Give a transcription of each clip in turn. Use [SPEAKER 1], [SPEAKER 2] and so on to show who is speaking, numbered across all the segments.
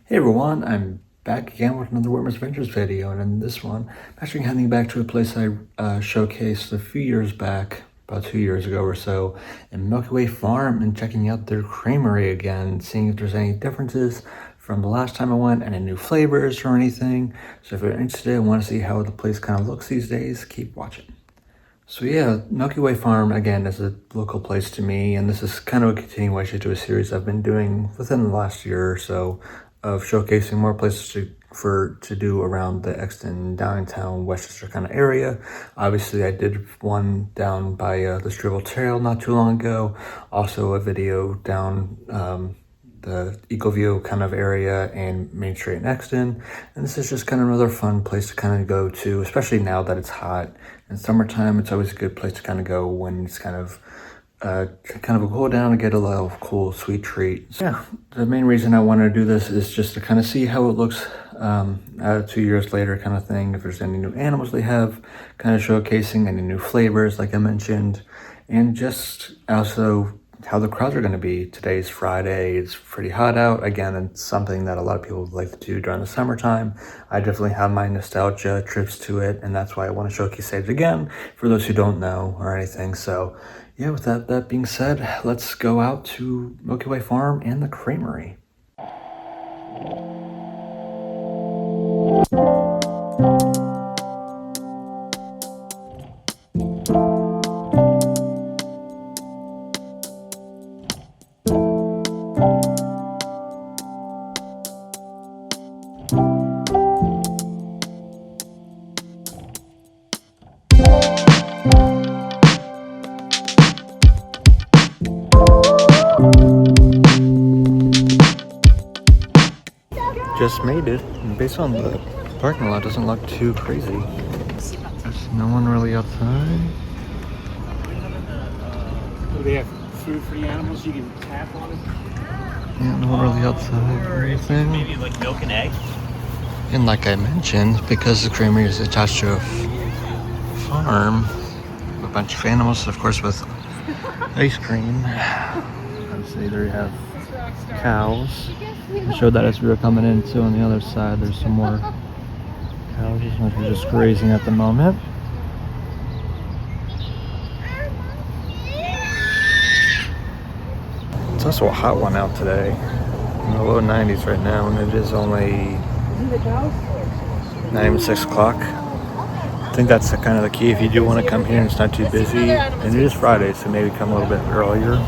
[SPEAKER 1] Hey everyone, I'm back again with another Witmer's Adventures video, and in this one, I'm actually heading back to a place I showcased a few years back, about 2 years ago or so, in Milky Way Farm, and checking out their creamery again, seeing if there's any differences from the last time I went, any new flavors or anything. So if you're interested and want to see how the place kind of looks these days, keep watching. So yeah, Milky Way Farm, again, is a local place to me, and this is kind of a continuation to a series I've been doing within the last year or so, of showcasing more places to do around the Exton, downtown, Westchester kind of area. Obviously, I did one down by the Stribble Trail not too long ago. Also a video down the Ecoview kind of area and Main Street in Exton. And this is just kind of another fun place to kind of go to, especially now that it's hot. In summertime, it's always a good place to kind of go when it's kind of a cool down and get a little cool sweet treat. So yeah, the main reason I wanted to do this is just to kind of see how it looks 2 years later kind of thing. If there's any new animals they have, kind of showcasing any new flavors like I mentioned, and just also how the crowds are going to be. Today's Friday, it's pretty hot out. Again, it's something that a lot of people would like to do during the summertime. I definitely have my nostalgia trips to it, and that's why I want to showcase it again for those who don't know or anything. So yeah, with that being said, let's go out to Milky Way Farm and the creamery. Just made it, and based on the parking lot, doesn't look too crazy. There's no one really outside.
[SPEAKER 2] Do they have food for the animals you can tap on?
[SPEAKER 1] Yeah, no one really outside or anything.
[SPEAKER 2] Maybe like milk and eggs?
[SPEAKER 1] And like I mentioned, because the creamery is attached to a farm, a bunch of animals, of course, with ice cream. Let's see, there you have cows. I showed that as we were coming in, so on the other side there's some more cows which are just grazing at the moment. It's also a hot one out today, in the low 90s right now, and it is only not even 6 o'clock. I think that's kind of the key if you do want to come here and it's not too busy, and it is Friday, so maybe come a little bit earlier.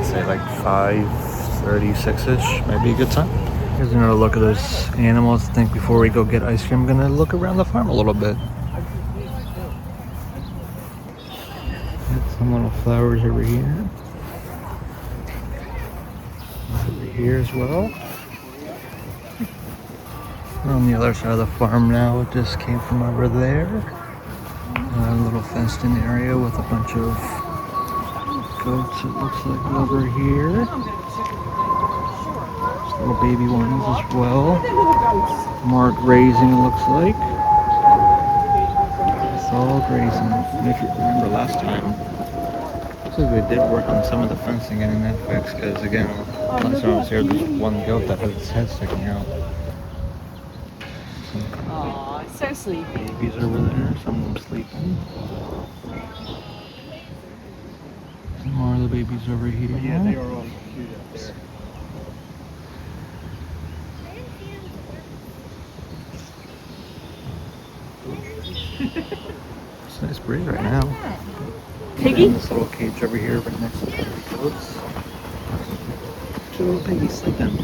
[SPEAKER 1] Say like 5:36ish, might be a good time. Here's another look at those animals. I think before we go get ice cream, I'm gonna look around the farm a little bit. Got some little flowers over here. Over here as well. We're on the other side of the farm now. It just came from over there. A little fenced-in area with a bunch of goats, it looks like, over here. There's little baby ones as well. More grazing, it looks like. It's all grazing. And if you remember last time, looks like we did work on some of the fencing, getting that fixed, because again, last time I was here, there's one goat that has its head sticking out.
[SPEAKER 3] Aww, it's so sleepy.
[SPEAKER 1] Babies over there, some of them sleeping. Some more of the babies over here.
[SPEAKER 2] Yeah, they are all cute up there.
[SPEAKER 1] It's a nice breeze right now.
[SPEAKER 3] Piggy?
[SPEAKER 1] And this little cage over here right next to the goats. Two little piggies sleeping.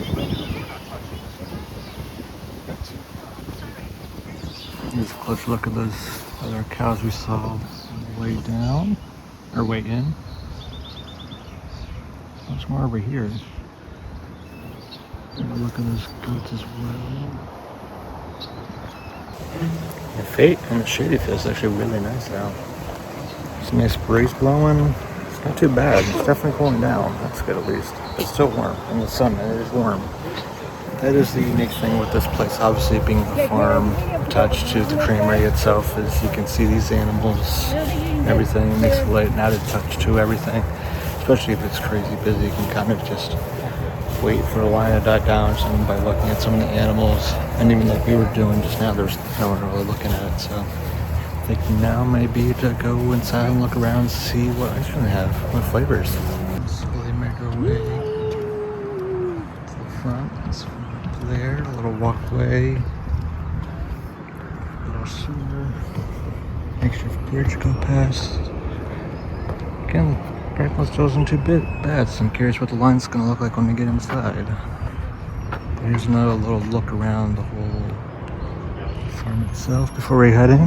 [SPEAKER 1] Here's a close look at those other cows we saw way down, or way in. There's more over here. Have a look at those goats as well. The fate and the shady feels actually really nice out. There's a nice breeze blowing. It's not too bad. It's definitely cooling down. That's good at least. It's still warm in the sun. It is warm. That is the unique thing with this place, obviously being the farm attached to the creamery itself, is you can see these animals, everything. It makes an added touch to everything, especially if it's crazy busy. You can kind of just wait for the line to die down or something by looking at some of the animals. And even like we were doing just now, there's no one really looking at it. So I think now maybe to go inside and look around and see what ice cream they have, what flavors. Slowly make our way to the front. It's there, a little walkway, a little sewer, extra bridge to go past. Again, breakfast wasn't too bad, so I'm curious what the line's gonna look like when we get inside. But here's another little look around the whole farm itself before we head in.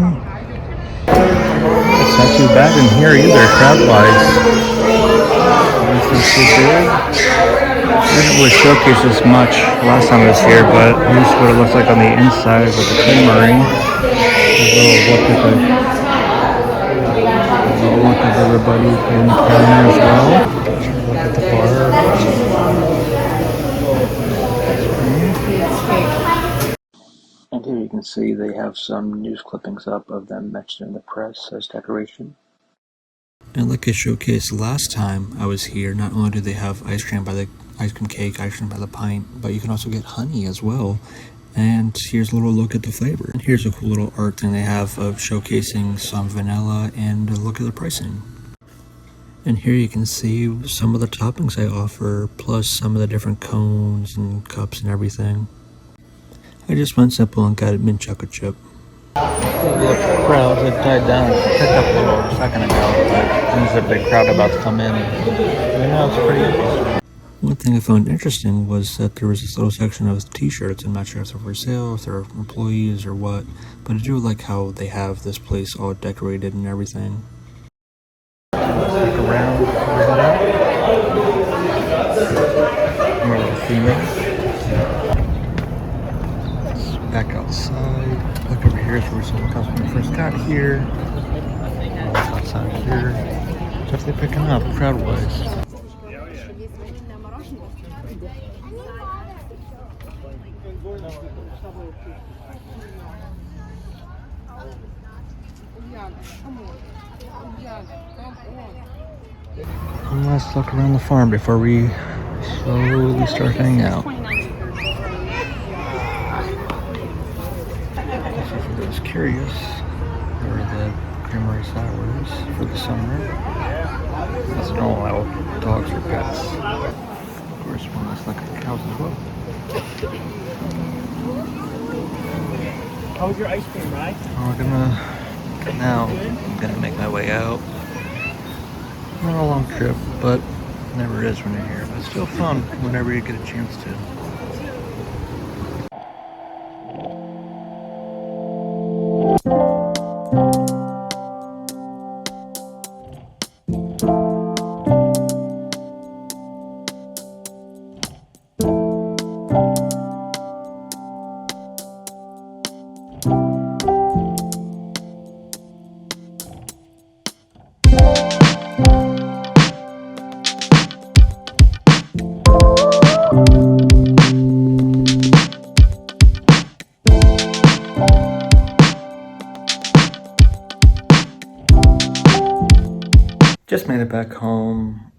[SPEAKER 1] It's not too bad in here either, crowd-wise. Nothing too big. I didn't really showcase this much last time I was here, but here's what it looks like on the inside of the creamery. A little look at everybody in the counter as well. Look at the bar. And here you can see they have some news clippings up of them mentioned in the press as decoration. And like I showcased last time I was here, not only do they have ice cream by the ice cream cake, ice cream by the pint, but you can also get honey as well. And here's a little look at the flavor. And here's a cool little art thing they have of showcasing some vanilla and a look at the pricing. And here you can see some of the toppings they offer, plus some of the different cones and cups and everything. I just went simple and got a mint chocolate chip. The crowds had died down. It picked up a little a second ago, but there's a big crowd about to come in. It's pretty interesting. One thing I found interesting was that there was this little section of t-shirts. I'm not sure if they're for sale, if they're employees or what, but I do like how they have this place all decorated and everything. Look around, more of a female. Back outside. Look over here is where some comes when we first got here. Outside here. Definitely picking up crowd-wise. One last look around the farm before we slowly start heading out. If I was curious where the creamery sour is for the summer, that's don't allow dogs or pets. Of course, one last look at the cows as well.
[SPEAKER 2] How was your ice cream ride?
[SPEAKER 1] I'm gonna make my way out. Not a long trip, but never is when you're here. But still fun whenever you get a chance to. Just made it back home.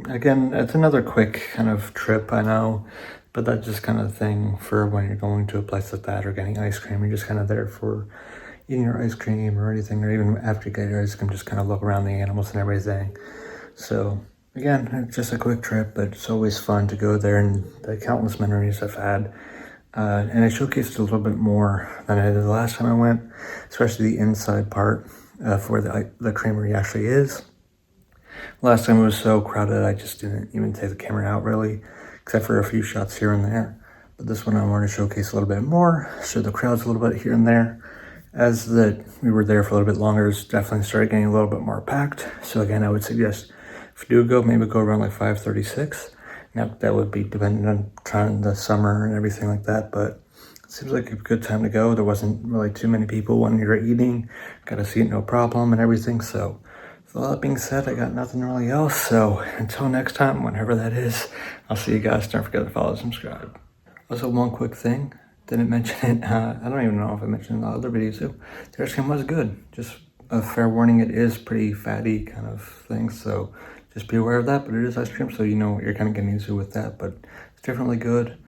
[SPEAKER 1] Again, it's another quick kind of trip, I know, but that's just kind of thing for when you're going to a place like that or getting ice cream. You're just kind of there for eating your ice cream or anything, or even after you get your ice cream, just kind of look around the animals and everything. So again, it's just a quick trip, but it's always fun to go there, and the countless memories I've had. And I showcased a little bit more than I did the last time I went, especially the inside part of where the creamery actually is. Last time it was so crowded, I just didn't even take the camera out really, except for a few shots here and there. But this one I wanted to showcase a little bit more, show the crowds a little bit here and there. As we were there for a little bit longer, it's definitely started getting a little bit more packed. So again, I would suggest if you do go, maybe go around like 5:36. Now that would be depending on trying the summer and everything like that, but it seems like a good time to go. There wasn't really too many people when you were eating. Got a seat, no problem and everything. So with all that being said, I got nothing really else. So until next time, whenever that is, I'll see you guys. Don't forget to follow and subscribe. Also, one quick thing. Didn't mention it. I don't even know if I mentioned it in the other videos too. The ice cream was good. Just a fair warning, it is pretty fatty kind of thing. So just be aware of that. But it is ice cream, so you know what you're kind of getting into with that. But it's differently good.